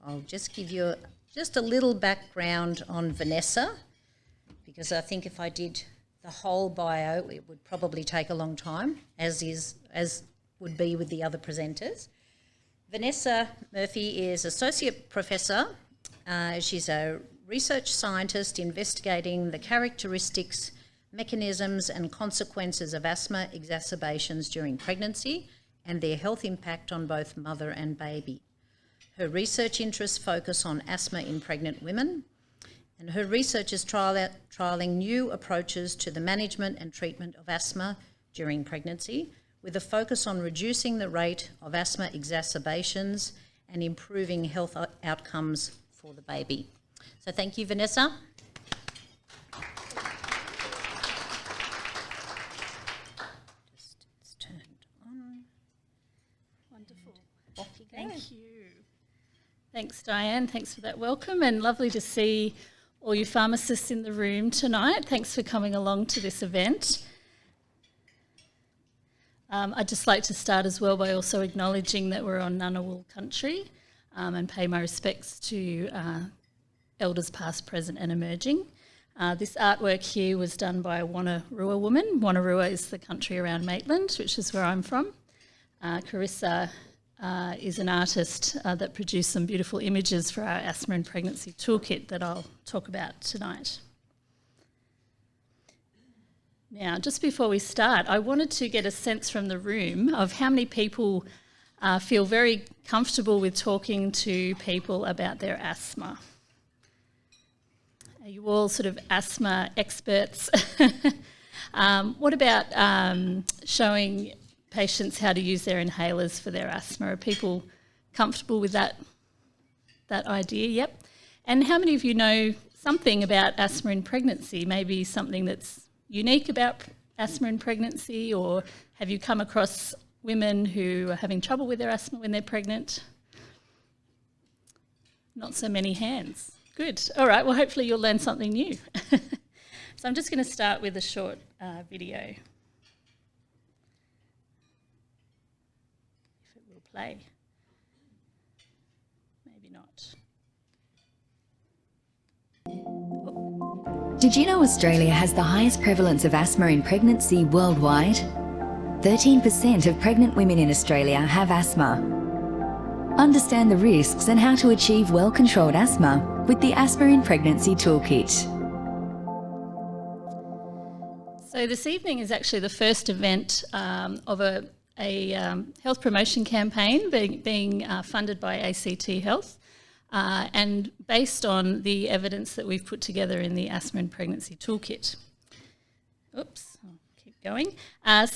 I'll just give you just a little background on Vanessa, because I think if I did the whole bio, it would probably take a long time, as would be with the other presenters. Vanessa Murphy is Associate Professor. She's a research scientist investigating the characteristics, mechanisms and consequences of asthma exacerbations during pregnancy and their health impact on both mother and baby. Her research interests focus on asthma in pregnant women, and her research is trialling new approaches to the management and treatment of asthma during pregnancy, with a focus on reducing the rate of asthma exacerbations and improving health outcomes for the baby. So thank you, Vanessa. It's turned on. Wonderful. Off you go. Thank you. Thanks, Diane. Thanks for that welcome, and lovely to see all you pharmacists in the room tonight. Thanks for coming along to this event. I'd just like to start as well by also acknowledging that we're on Ngunnawal country, and pay my respects to elders past, present and emerging. This artwork here was done by a Wonnarua woman. Wonnarua is the country around Maitland, which is where I'm from. Carissa is an artist that produced some beautiful images for our Asthma and Pregnancy Toolkit that I'll talk about tonight. Now, just before we start, I wanted to get a sense from the room of how many people feel very comfortable with talking to people about their asthma. Are you all sort of asthma experts? What about showing patients how to use their inhalers for their asthma? Are people comfortable with that idea? Yep. And how many of you know something about asthma in pregnancy, maybe something that's unique about asthma in pregnancy, or have you come across women who are having trouble with their asthma when they're pregnant? Not so many hands. Good. All right, well, hopefully you'll learn something new. So I'm just going to start with a short video. If it will play. Maybe not. Did you know Australia has the highest prevalence of asthma in pregnancy worldwide? 13% of pregnant women in Australia have asthma. Understand the risks and how to achieve well-controlled asthma with the Asthma in Pregnancy Toolkit. So this evening is actually the first event of a health promotion campaign being funded by ACT Health. And based on the evidence that we've put together in the Asthma and Pregnancy Toolkit. Oops, I'll keep going.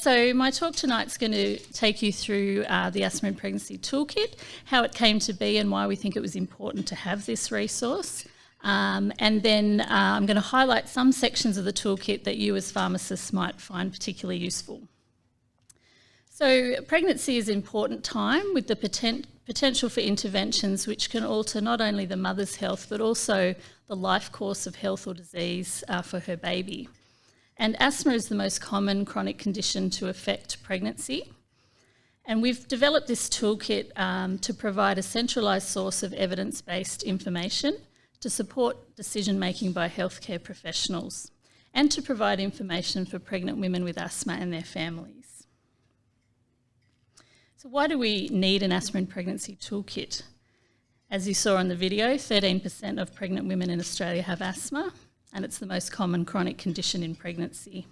So my talk tonight's going to take you through the Asthma and Pregnancy Toolkit, how it came to be and why we think it was important to have this resource. And then I'm going to highlight some sections of the toolkit that you as pharmacists might find particularly useful. So pregnancy is an important time with the potential for interventions which can alter not only the mother's health but also the life course of health or disease for her baby. And asthma is the most common chronic condition to affect pregnancy. And we've developed this toolkit to provide a centralised source of evidence-based information to support decision-making by healthcare professionals and to provide information for pregnant women with asthma and their families. So why do we need an asthma and pregnancy toolkit? As you saw in the video, 13% of pregnant women in Australia have asthma, and it's the most common chronic condition in pregnancy.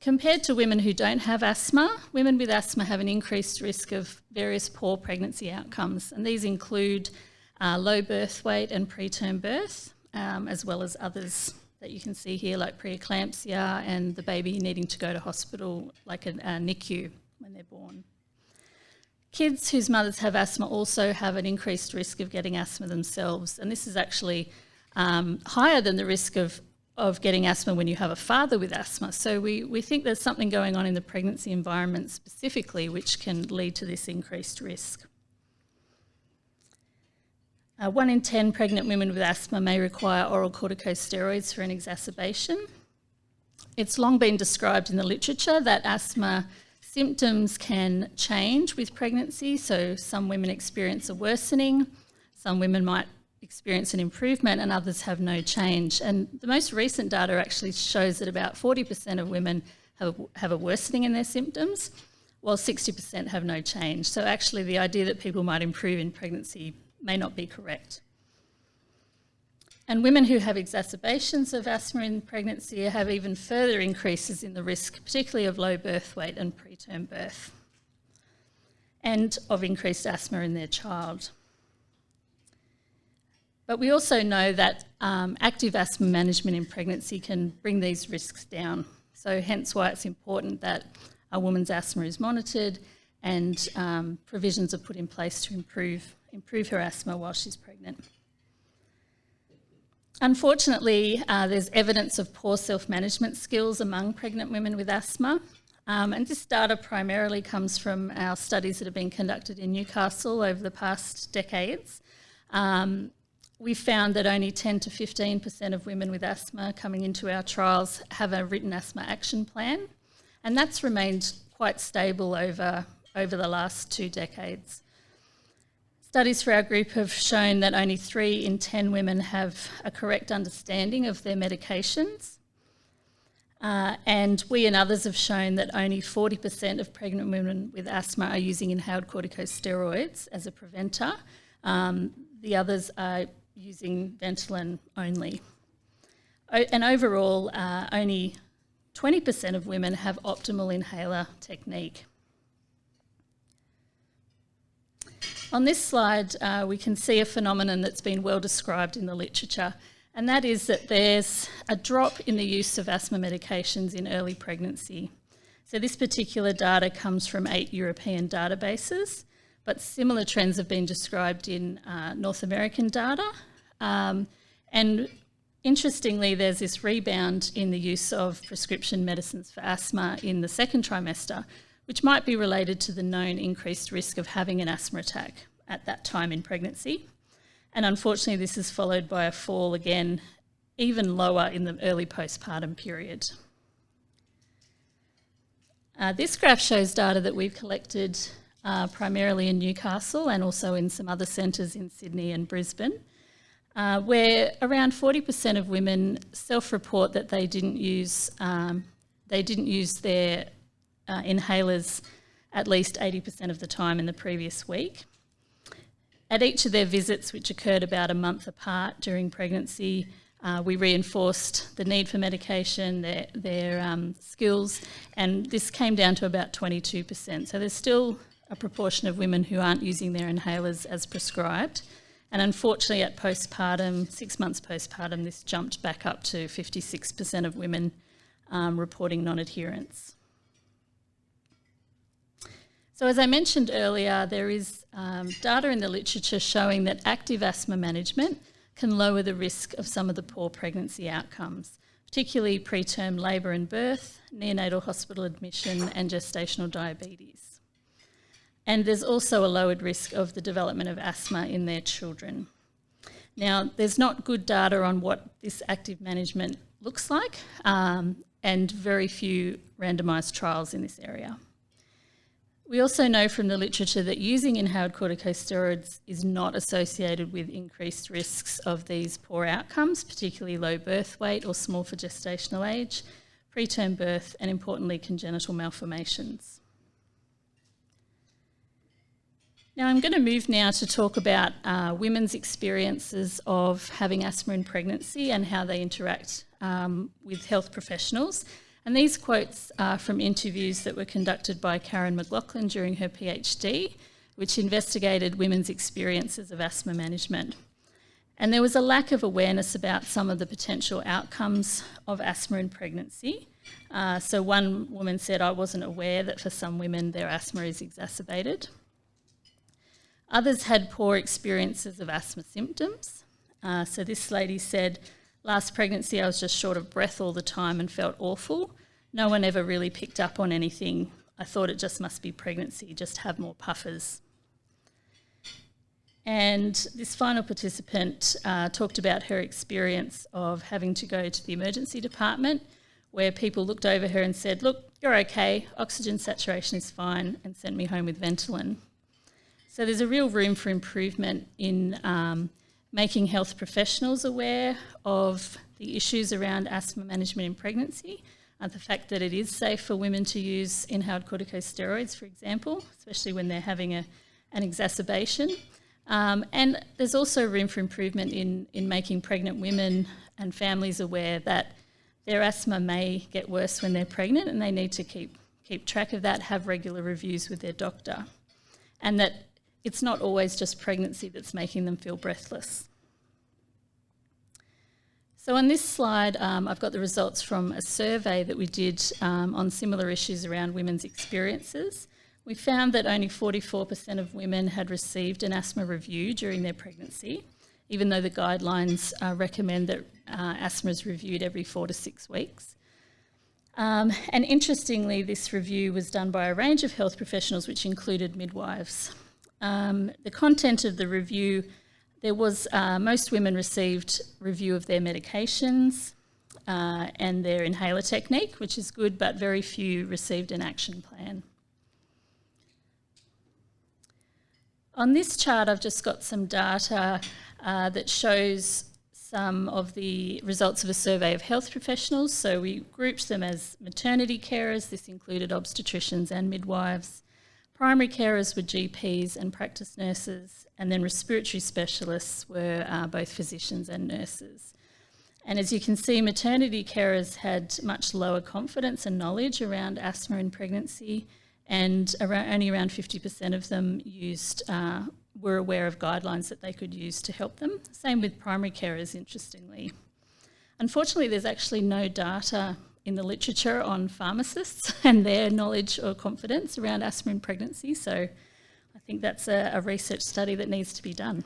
Compared to women who don't have asthma, women with asthma have an increased risk of various poor pregnancy outcomes, and these include low birth weight and preterm birth, as well as others that you can see here, like preeclampsia and the baby needing to go to hospital, like a NICU when they're born. Kids whose mothers have asthma also have an increased risk of getting asthma themselves, and this is actually higher than the risk of getting asthma when you have a father with asthma. So we think there's something going on in the pregnancy environment specifically which can lead to this increased risk. 1 in 10 pregnant women with asthma may require oral corticosteroids for an exacerbation. It's long been described in the literature that asthma symptoms can change with pregnancy, so some women experience a worsening, some women might experience an improvement and others have no change. And the most recent data actually shows that about 40% of women have a worsening in their symptoms, while 60% have no change. So actually the idea that people might improve in pregnancy may not be correct. And women who have exacerbations of asthma in pregnancy have even further increases in the risk, particularly of low birth weight and preterm birth, and of increased asthma in their child. But we also know that active asthma management in pregnancy can bring these risks down. So hence why it's important that a woman's asthma is monitored and provisions are put in place to improve her asthma while she's pregnant. Unfortunately, there's evidence of poor self-management skills among pregnant women with asthma. And this data primarily comes from our studies that have been conducted in Newcastle over the past decades. We found that only 10 to 15% of women with asthma coming into our trials have a written asthma action plan, and that's remained quite stable over the last 2 decades. Studies for our group have shown that only 3 in 10 women have a correct understanding of their medications, and we and others have shown that only 40% of pregnant women with asthma are using inhaled corticosteroids as a preventer. The others are using Ventolin only. And overall, only 20% of women have optimal inhaler technique. On this slide, we can see a phenomenon that's been well described in the literature, and that is that there's a drop in the use of asthma medications in early pregnancy. So this particular data comes from 8 European databases, but similar trends have been described in North American data. And interestingly, there's this rebound in the use of prescription medicines for asthma in the second trimester, which might be related to the known increased risk of having an asthma attack at that time in pregnancy. And unfortunately, this is followed by a fall again, even lower in the early postpartum period. This graph shows data that we've collected primarily in Newcastle and also in some other centres in Sydney and Brisbane, where around 40% of women self-report that they didn't use their inhalers at least 80% of the time in the previous week. At each of their visits, which occurred about a month apart during pregnancy, we reinforced the need for medication, their skills, and this came down to about 22%. So there's still a proportion of women who aren't using their inhalers as prescribed. And unfortunately at postpartum, 6 months postpartum, this jumped back up to 56% of women reporting non-adherence. So as I mentioned earlier, there is data in the literature showing that active asthma management can lower the risk of some of the poor pregnancy outcomes, particularly preterm labour and birth, neonatal hospital admission and gestational diabetes. And there's also a lowered risk of the development of asthma in their children. Now, there's not good data on what this active management looks like, and very few randomised trials in this area. We also know from the literature that using inhaled corticosteroids is not associated with increased risks of these poor outcomes, particularly low birth weight or small for gestational age, preterm birth, and importantly, congenital malformations. Now I'm going to move now to talk about women's experiences of having asthma in pregnancy and how they interact with health professionals. And these quotes are from interviews that were conducted by Karen McLaughlin during her PhD, which investigated women's experiences of asthma management. And there was a lack of awareness about some of the potential outcomes of asthma in pregnancy. So one woman said, "I wasn't aware that for some women their asthma is exacerbated." Others had poor experiences of asthma symptoms. So this lady said, "Last pregnancy I was just short of breath all the time and felt awful. No one ever really picked up on anything. I thought it just must be pregnancy, just have more puffers." And this final participant talked about her experience of having to go to the emergency department where people looked over her and said, "Look, you're okay, oxygen saturation is fine," and sent me home with Ventolin. So there's a real room for improvement in making health professionals aware of the issues around asthma management in pregnancy, the fact that it is safe for women to use inhaled corticosteroids, for example, especially when they're having an exacerbation. And there's also room for improvement in making pregnant women and families aware that their asthma may get worse when they're pregnant and they need to keep track of that, have regular reviews with their doctor, and that it's not always just pregnancy that's making them feel breathless. So on this slide, I've got the results from a survey that we did on similar issues around women's experiences. We found that only 44% of women had received an asthma review during their pregnancy, even though the guidelines recommend that asthma is reviewed every 4 to 6 weeks. And interestingly, this review was done by a range of health professionals, which included midwives. The content of the review, there was most women received review of their medications and their inhaler technique, which is good, but very few received an action plan. On this chart, I've just got some data that shows some of the results of a survey of health professionals. So we grouped them as maternity carers. This included obstetricians and midwives. Primary carers were GPs and practice nurses, and then respiratory specialists were both physicians and nurses. And as you can see, maternity carers had much lower confidence and knowledge around asthma in pregnancy, and only around 50% of them were aware of guidelines that they could use to help them. Same with primary carers, interestingly. Unfortunately, there's actually no data in the literature on pharmacists and their knowledge or confidence around asthma in pregnancy, so I think that's a research study that needs to be done.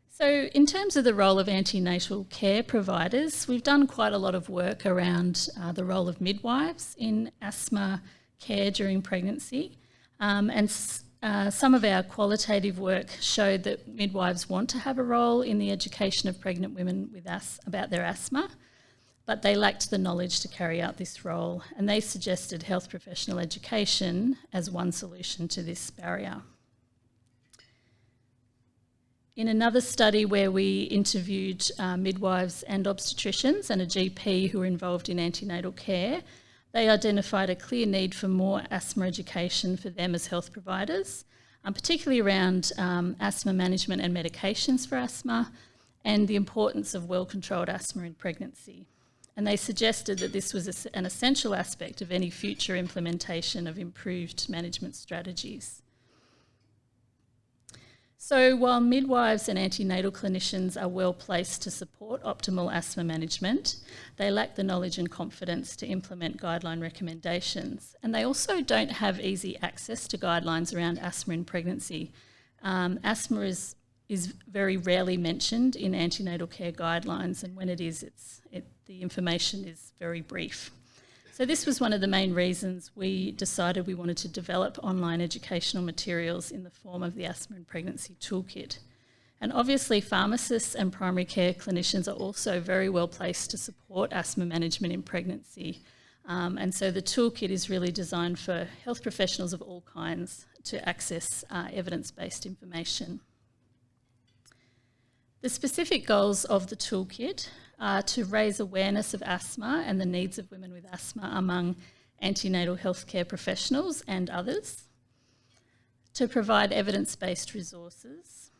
So in terms of the role of antenatal care providers, we've done quite a lot of work around the role of midwives in asthma care during pregnancy. And some of our qualitative work showed that midwives want to have a role in the education of pregnant women about their asthma, but they lacked the knowledge to carry out this role, and they suggested health professional education as one solution to this barrier. In another study where we interviewed midwives and obstetricians and a GP who were involved in antenatal care, they identified a clear need for more asthma education for them as health providers, particularly around asthma management and medications for asthma, and the importance of well-controlled asthma in pregnancy. And they suggested that this was an essential aspect of any future implementation of improved management strategies. So while midwives and antenatal clinicians are well placed to support optimal asthma management, they lack the knowledge and confidence to implement guideline recommendations. And they also don't have easy access to guidelines around asthma in pregnancy. Asthma is very rarely mentioned in antenatal care guidelines, and when it is, the information is very brief. So this was one of the main reasons we decided we wanted to develop online educational materials in the form of the Asthma and Pregnancy Toolkit. And obviously pharmacists and primary care clinicians are also very well placed to support asthma management in pregnancy. And so the toolkit is really designed for health professionals of all kinds to access evidence-based information. The specific goals of the toolkit are to raise awareness of asthma and the needs of women with asthma among antenatal healthcare professionals and others, to provide evidence-based resources,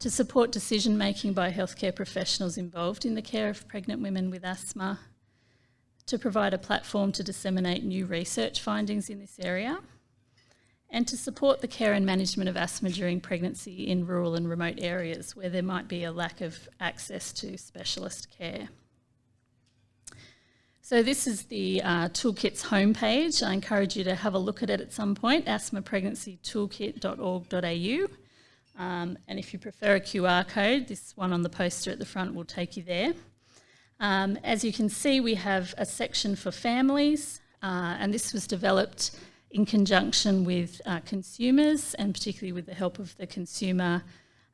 to support decision-making by healthcare professionals involved in the care of pregnant women with asthma, to provide a platform to disseminate new research findings in this area, and to support the care and management of asthma during pregnancy in rural and remote areas where there might be a lack of access to specialist care. So this is the toolkit's homepage. I encourage you to have a look at it at some point, asthmapregnancytoolkit.org.au. And if you prefer a QR code, this one on the poster at the front will take you there. As you can see, we have a section for families, and this was developed in conjunction with consumers, and particularly with the help of the Consumer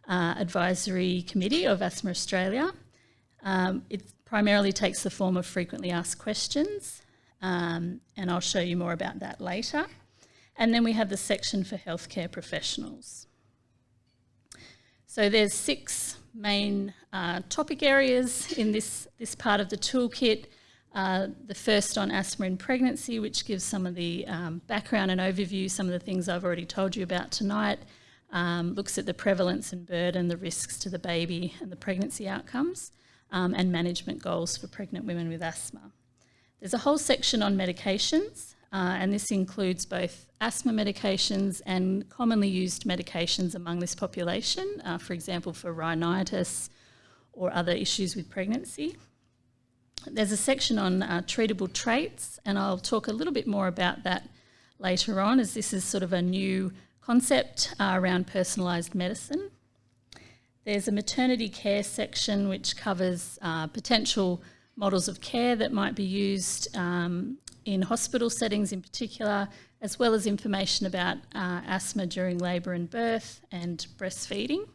Advisory Committee of Asthma Australia. It primarily takes the form of frequently asked questions, and I'll show you more about that later. And then we have the section for healthcare professionals. So there's 6 main topic areas in this part of the toolkit. The first on asthma in pregnancy, which gives some of the background and overview, some of the things I've already told you about tonight, looks at the prevalence and burden, the risks to the baby and the pregnancy outcomes, and management goals for pregnant women with asthma. There's a whole section on medications, and this includes both asthma medications and commonly used medications among this population, for example, for rhinitis or other issues with pregnancy. There's a section on treatable traits, and I'll talk a little bit more about that later on, as this is sort of a new concept around personalised medicine. There's a maternity care section which covers potential models of care that might be used in hospital settings in particular, as well as information about asthma during labour and birth and breastfeeding.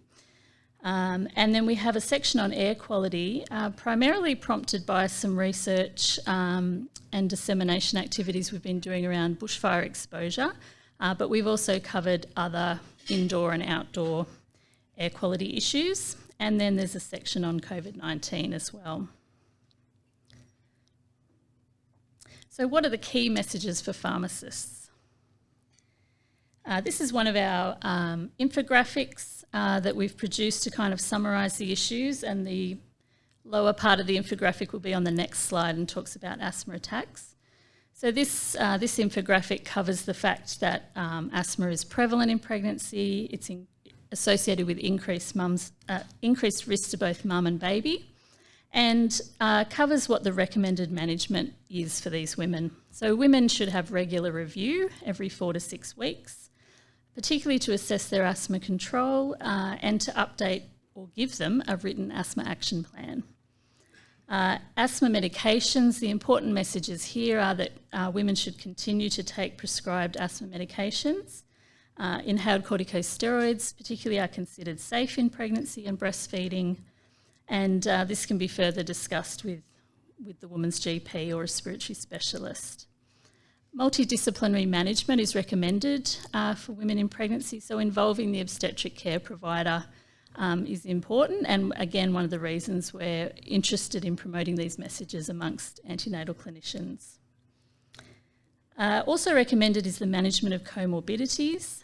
And then we have a section on air quality, primarily prompted by some research and dissemination activities we've been doing around bushfire exposure, but we've also covered other indoor and outdoor air quality issues. And then there's a section on COVID-19 as well. So what are the key messages for pharmacists? This is one of our infographics that we've produced to kind of summarise the issues, and the lower part of the infographic will be on the next slide and talks about asthma attacks. So this infographic covers the fact that asthma is prevalent in pregnancy. It's associated with increased risk to both mum and baby, and covers what the recommended management is for these women. So women should have regular review every 4 to 6 weeks, particularly to assess their asthma control and to update or give them a written asthma action plan. Asthma medications, the important messages here are that women should continue to take prescribed asthma medications. Inhaled corticosteroids particularly are considered safe in pregnancy and breastfeeding, and this can be further discussed with the woman's GP or a respiratory specialist. Multidisciplinary management is recommended for women in pregnancy, so involving the obstetric care provider is important, and again, one of the reasons we're interested in promoting these messages amongst antenatal clinicians. Also recommended is the management of comorbidities,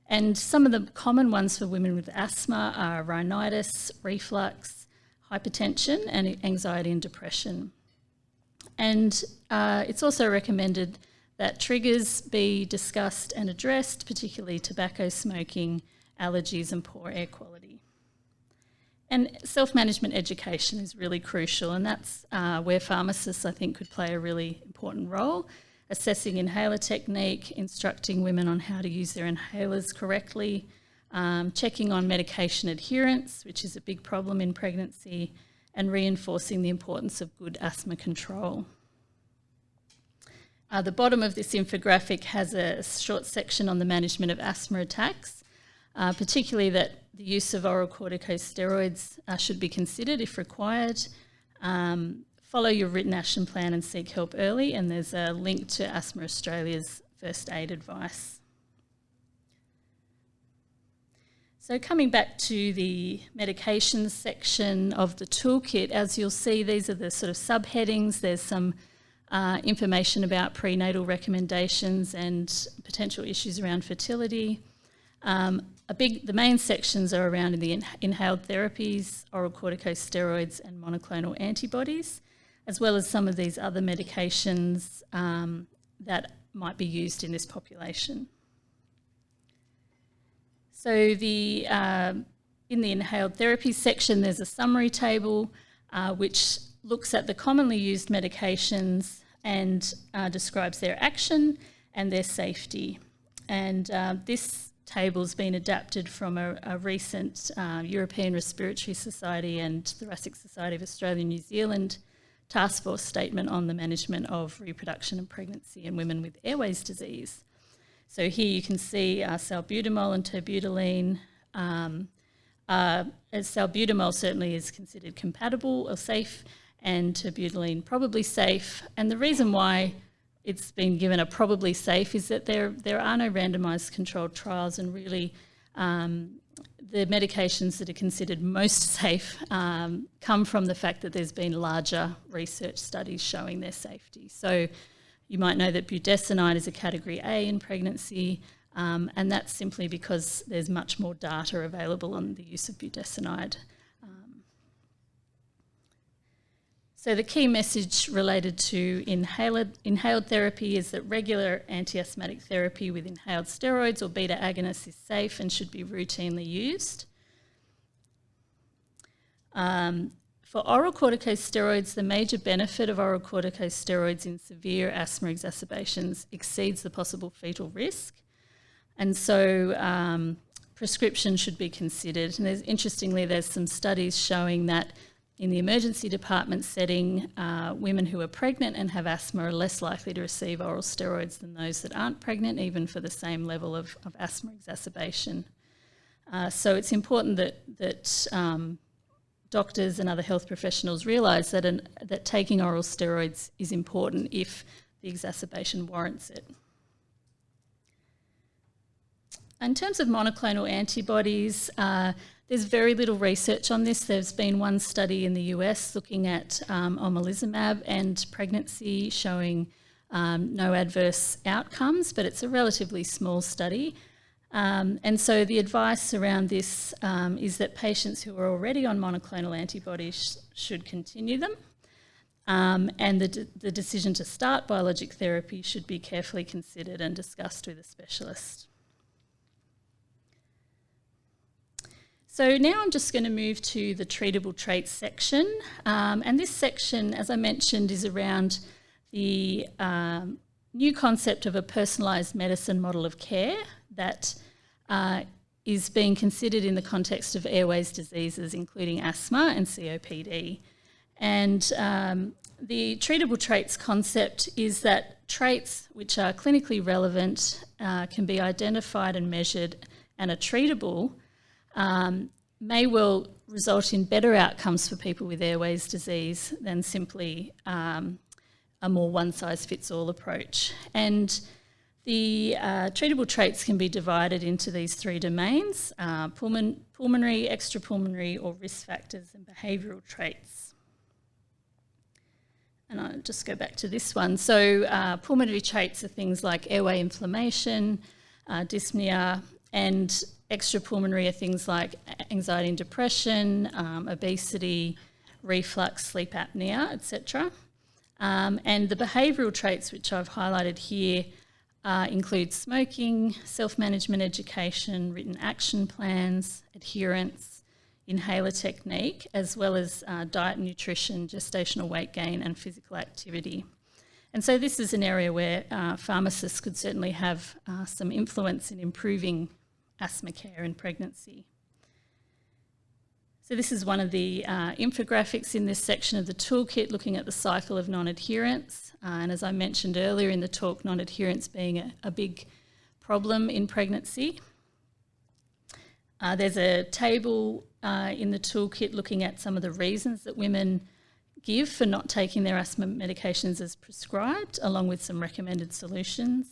and some of the common ones for women with asthma are rhinitis, reflux, hypertension, and anxiety and depression. And it's also recommended that triggers be discussed and addressed, particularly tobacco smoking, allergies and poor air quality. And self-management education is really crucial, and that's where pharmacists, I think, could play a really important role, assessing inhaler technique, instructing women on how to use their inhalers correctly, checking on medication adherence, which is a big problem in pregnancy, and reinforcing the importance of good asthma control. The bottom of this infographic has a short section on the management of asthma attacks, particularly that the use of oral corticosteroids should be considered if required. Follow your written action plan and seek help early, and there's a link to Asthma Australia's first aid advice. So coming back to the medications section of the toolkit, as you'll see, these are the sort of subheadings. There's some information about prenatal recommendations and potential issues around fertility. The main sections are around the inhaled therapies, oral corticosteroids and monoclonal antibodies, as well as some of these other medications that might be used in this population. So in the inhaled therapy section, there's a summary table which looks at the commonly used medications and describes their action and their safety. And this table's been adapted from a recent European Respiratory Society and Thoracic Society of Australia and New Zealand task force statement on the management of reproduction and pregnancy in women with airways disease. So here you can see salbutamol and terbutaline. As salbutamol certainly is considered compatible or safe, and terbutaline probably safe. And the reason why it's been given a probably safe is that there are no randomised controlled trials, and really the medications that are considered most safe come from the fact that there's been larger research studies showing their safety. So you might know that budesonide is a category A in pregnancy, and that's simply because there's much more data available on the use of budesonide. So the key message related to inhaled therapy is that regular anti-asthmatic therapy with inhaled steroids or beta agonists is safe and should be routinely used. For oral corticosteroids, the major benefit of oral corticosteroids in severe asthma exacerbations exceeds the possible fetal risk. And so prescription should be considered. And interestingly, there's some studies showing that in the emergency department setting, women who are pregnant and have asthma are less likely to receive oral steroids than those that aren't pregnant, even for the same level of asthma exacerbation. So it's important that doctors and other health professionals realise that taking oral steroids is important if the exacerbation warrants it. In terms of monoclonal antibodies, there's very little research on this. There's been one study in the US looking at omalizumab and pregnancy showing no adverse outcomes, but it's a relatively small study. And so the advice around this is that patients who are already on monoclonal antibodies should continue them. And the decision to start biologic therapy should be carefully considered and discussed with a specialist. So now I'm just going to move to the treatable traits section. And this section, as I mentioned, is around the new concept of a personalised medicine model of care that is being considered in the context of airways diseases, including asthma and COPD. And the treatable traits concept is that traits which are clinically relevant can be identified and measured and are treatable may well result in better outcomes for people with airways disease than simply a more one-size-fits-all approach. And the treatable traits can be divided into these three domains: pulmonary, extrapulmonary, or risk factors, and behavioural traits. And I'll just go back to this one. So pulmonary traits are things like airway inflammation, dyspnea, and extrapulmonary are things like anxiety and depression, obesity, reflux, sleep apnea, etc. And the behavioural traits, which I've highlighted here, include smoking, self-management education, written action plans, adherence, inhaler technique, as well as diet and nutrition, gestational weight gain, and physical activity. And so this is an area where pharmacists could certainly have some influence in improving asthma care in pregnancy. So this is one of the infographics in this section of the toolkit looking at the cycle of non-adherence. And as I mentioned earlier in the talk, non-adherence being a big problem in pregnancy. There's a table in the toolkit looking at some of the reasons that women give for not taking their asthma medications as prescribed, along with some recommended solutions.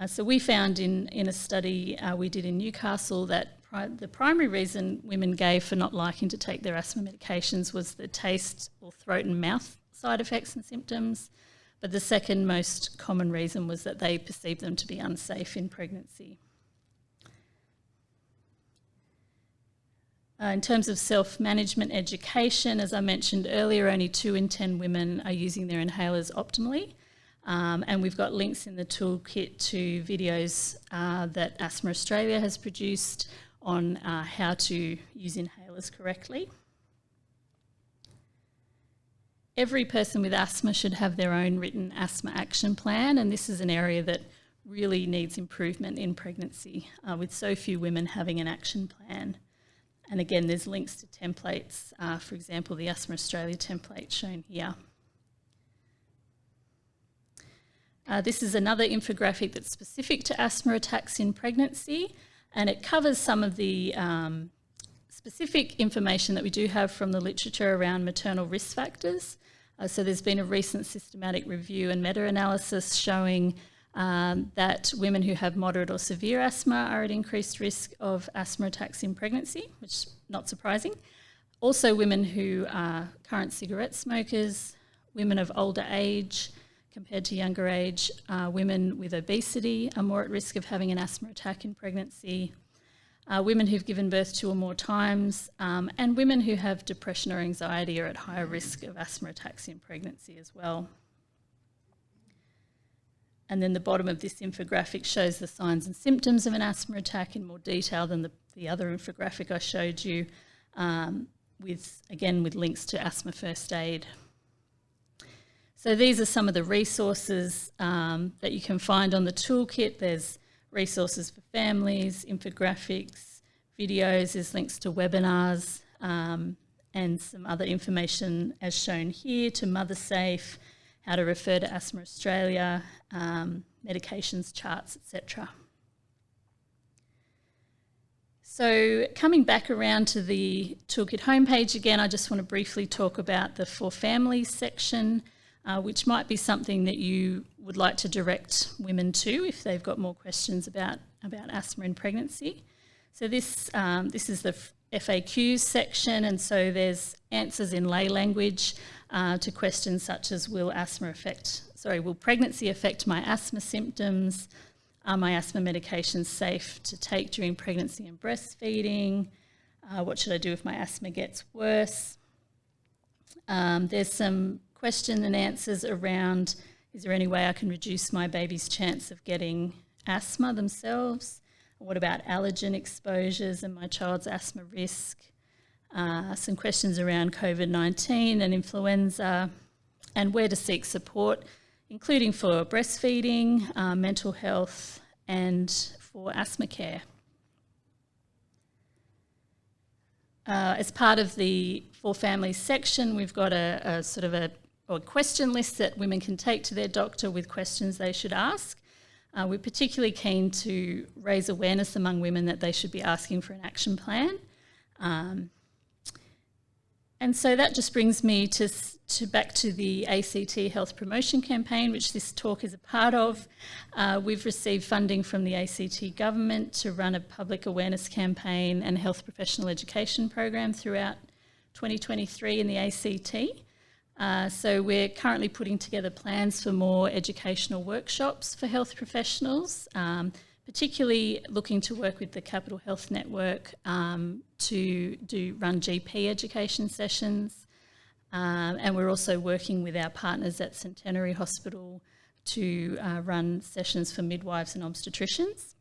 So we found in a study we did in Newcastle that the primary reason women gave for not liking to take their asthma medications was the taste or throat and mouth side effects and symptoms. But the second most common reason was that they perceived them to be unsafe in pregnancy. In terms of self-management education, as I mentioned earlier, only 2 in 10 women are using their inhalers optimally. And we've got links in the toolkit to videos that Asthma Australia has produced on how to use inhalers correctly. Every person with asthma should have their own written asthma action plan, and this is an area that really needs improvement in pregnancy, with so few women having an action plan. And again, there's links to templates, for example, the Asthma Australia template shown here. This is another infographic that's specific to asthma attacks in pregnancy, and it covers some of the specific information that we do have from the literature around maternal risk factors. So there's been a recent systematic review and meta-analysis showing that women who have moderate or severe asthma are at increased risk of asthma attacks in pregnancy, which is not surprising. Also women who are current cigarette smokers, women of older age compared to younger age, women with obesity are more at risk of having an asthma attack in pregnancy, women who've given birth 2 or more times, and women who have depression or anxiety are at higher risk of asthma attacks in pregnancy as well. And then the bottom of this infographic shows the signs and symptoms of an asthma attack in more detail than the other infographic I showed you, with links to asthma first aid. So these are some of the resources that you can find on the toolkit. There's resources for families, infographics, videos, there's links to webinars, and some other information as shown here to MotherSafe, how to refer to Asthma Australia, medications charts, etc. So coming back around to the toolkit homepage again, I just want to briefly talk about the For Families section, which might be something that you would like to direct women to if they've got more questions about asthma in pregnancy. So this is the FAQs section, and so there's answers in lay language to questions such as will pregnancy affect my asthma symptoms? Are my asthma medications safe to take during pregnancy and breastfeeding? What should I do if my asthma gets worse? There's some question and answers around, is there any way I can reduce my baby's chance of getting asthma themselves? What about allergen exposures and my child's asthma risk? Some questions around COVID-19 and influenza, and where to seek support, including for breastfeeding, mental health, and for asthma care. As part of the For Families section, we've got a question list that women can take to their doctor with questions they should ask. We're particularly keen to raise awareness among women that they should be asking for an action plan. And so that just brings me back to the ACT Health Promotion Campaign, which this talk is a part of. We've received funding from the ACT government to run a public awareness campaign and health professional education program throughout 2023 in the ACT. So we're currently putting together plans for more educational workshops for health professionals, particularly looking to work with the Capital Health Network to run GP education sessions. And we're also working with our partners at Centenary Hospital to run sessions for midwives and obstetricians.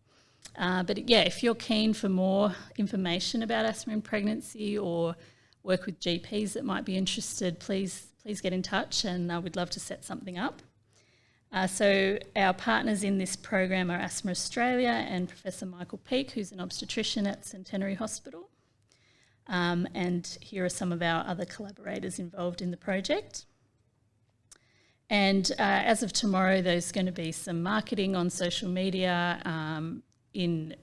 If you're keen for more information about asthma in pregnancy or work with GPs that might be interested, please get in touch, and we'd love to set something up. So our partners in this program are Asthma Australia and Professor Michael Peake, who's an obstetrician at Centenary Hospital. And here are some of our other collaborators involved in the project. And as of tomorrow, there's going to be some marketing on social media in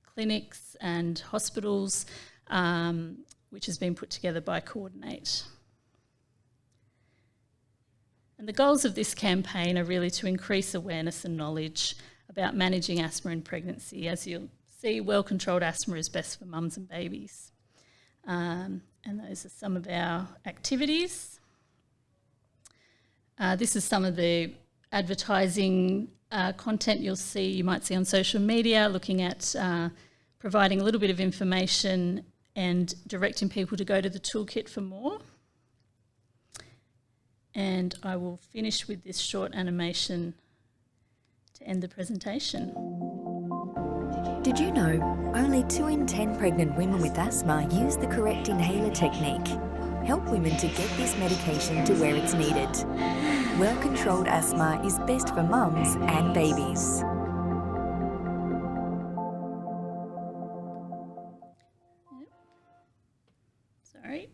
clinics and hospitals, which has been put together by Coordinate. And the goals of this campaign are really to increase awareness and knowledge about managing asthma in pregnancy. As you'll see, well-controlled asthma is best for mums and babies. And those are some of our activities. This is some of the advertising content you might see on social media, looking at providing a little bit of information and directing people to go to the toolkit for more. And I will finish with this short animation to end the presentation. Did you know only 2 in 10 pregnant women with asthma use the correct inhaler technique? Help women to get this medication to where it's needed. Well-controlled asthma is best for mums and babies. Sorry.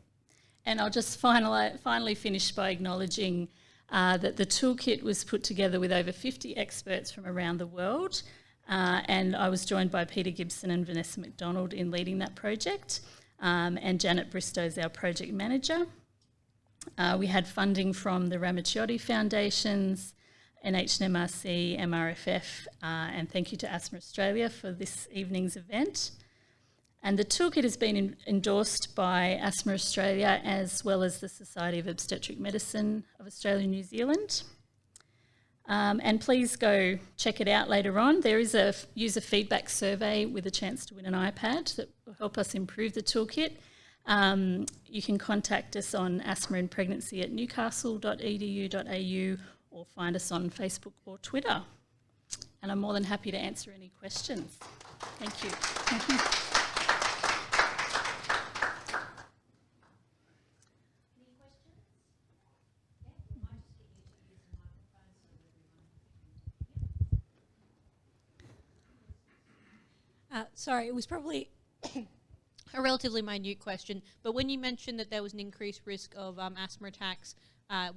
And I'll just finally finish by acknowledging that the toolkit was put together with over 50 experts from around the world, and I was joined by Peter Gibson and Vanessa McDonald in leading that project, and Janet Bristow is our project manager. We had funding from the Ramaciotti Foundations, NHMRC, MRFF, and thank you to Asthma Australia for this evening's event. And the toolkit has been endorsed by Asthma Australia as well as the Society of Obstetric Medicine of Australia and New Zealand. And please go check it out later on. There is a user feedback survey with a chance to win an iPad that will help us improve the toolkit. You can contact us on asthmaandpregnancy@newcastle.edu.au or find us on Facebook or Twitter. And I'm more than happy to answer any questions. Thank you. Sorry, it was probably a relatively minute question, but when you mentioned that there was an increased risk of asthma attacks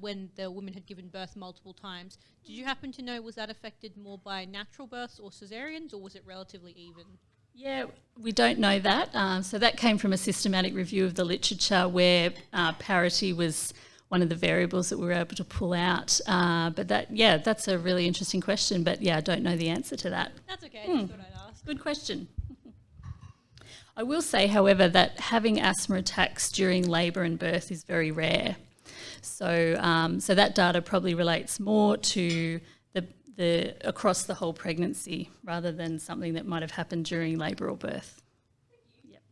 when the woman had given birth multiple times, did you happen to know, was that affected more by natural births or caesareans, or was it relatively even? Yeah, we don't know that. So that came from a systematic review of the literature where parity was one of the variables that we were able to pull out. But that's a really interesting question. But I don't know the answer to that. That's okay, I just thought I'd ask. Good question. I will say, however, that having asthma attacks during labour and birth is very rare. So that data probably relates more to the across the whole pregnancy rather than something that might have happened during labour or birth. Yep.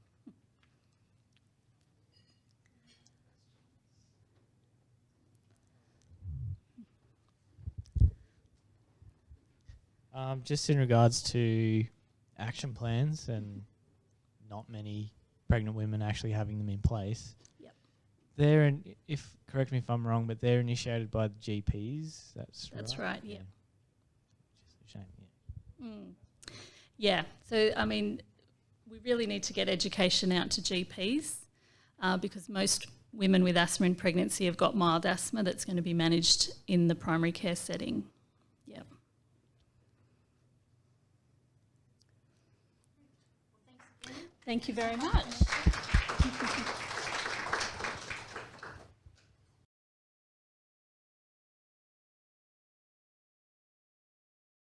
Just in regards to action plans and not many pregnant women actually having them in place. Yep. Correct me if I'm wrong, but they're initiated by the GPs. That's right. Yeah. Which is a shame. Yeah. Yeah. So I mean, we really need to get education out to GPs because most women with asthma in pregnancy have got mild asthma that's going to be managed in the primary care setting. Yep. Thank you very much.